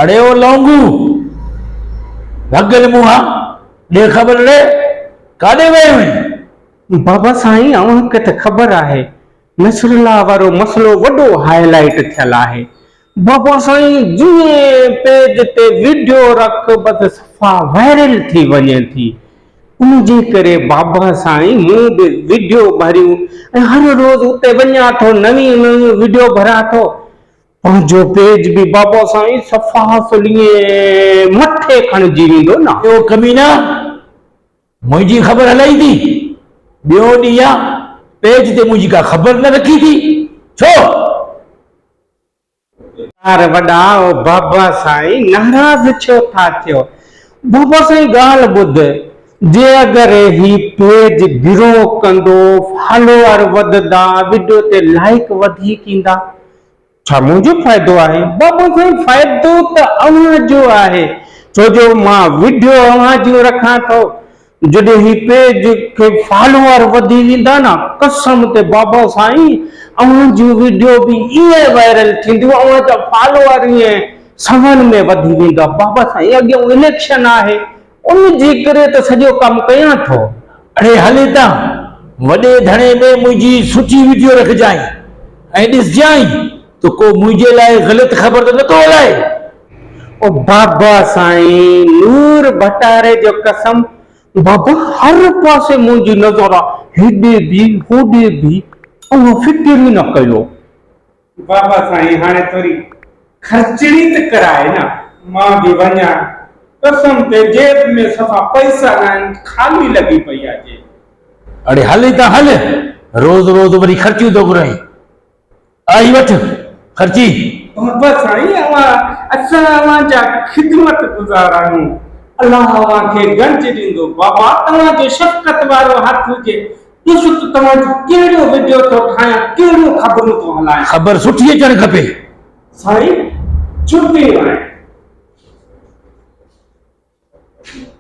अड़े ओ लौंगू भगल मुहा दे खबर ले काडे वयो है। बाबा साईं अवंखे त ख़बर आहे नसरुल्लाह वारो मसलो वॾो हाईलाइट थियल आहे। बाबा साईं जीअं पेज ते वीडियो रख बस सफ़ा वायरल थी वञे थी। उनजे करे बाबा साईं मूं बि वीडियो भरियूं ऐं हर रोज़ उते वञा थो नवी नवी वीडियो भरा थो। पंहिंजो पेज भी बाबा साईं सफ़ा सुलिए मथे खणिजी वेंदो न। ओ कमीना मुझी खबर हलाई थी बियो दिया पेज ते मुझी का खबर न रखी थी छो यार वॾा ओ बाबा साईं नाराज़ छो था थियो। बाबा साईं ॻाल्हि ॿुध जे अगरि ही पेज ग्रो कंदो फॉलोअर वधंदा वीडियो ते लाइक वधीक ईंदा छा मुंहिंजो फ़ाइदो आहे। बाबा साईं फ़ाइदो त अव्हां जो आहे छो जो मां वीडियो अव्हां जूं रखां थो। जॾहिं ही पेज के फॉलोअर वधी वेंदा न कसम ते बाबा साईं अव्हां जूं वीडियो भी ईअं वायरल थींदियूं अव्हां जा फॉलोअर ईअं सवन में वधी वेंदा। बाबा साईं अॻियां इलेक्शन आहे उनजे करे त सॼो कमु कयां थो। अरे हले ता वडे धणे में मुझी सुठी वीडियो रख जाए ऐं ॾिस जाए तो को मुझे लाए गलत खबर तो नथो हलाए। ओ बाबा साईं नूर भटारे जो कसम बाबा हर पासे मुंहिंजी नज़र हेॾे भी होॾे भी अव्हां फिक्र ई न कयो। बाबा साईं हाणे थोरी खर्चड़ी त कराए न मां भी वञा कसम ते जेब में सफ़ा पैसा न खाली लगी पई आहे। अरे हले ता हल रोज रोज वरी खर्चियूं तो घुराई आई वठ खर्ची। बाबा साईं असां अव्हां जा खिदमत गुज़ार आहियूं। अल्लाह अव्हां खे गंज ॾींदो। बाबा तव्हां जो शफ़क़त वारो हथ हुजे ॾिसो त तव्हां जो कहिड़ो वीडियो थो ठाहियां कहिड़ो ख़बरूं थो हलायां। खबर सुठी अचणु खपे साईं छुट्टी आहे।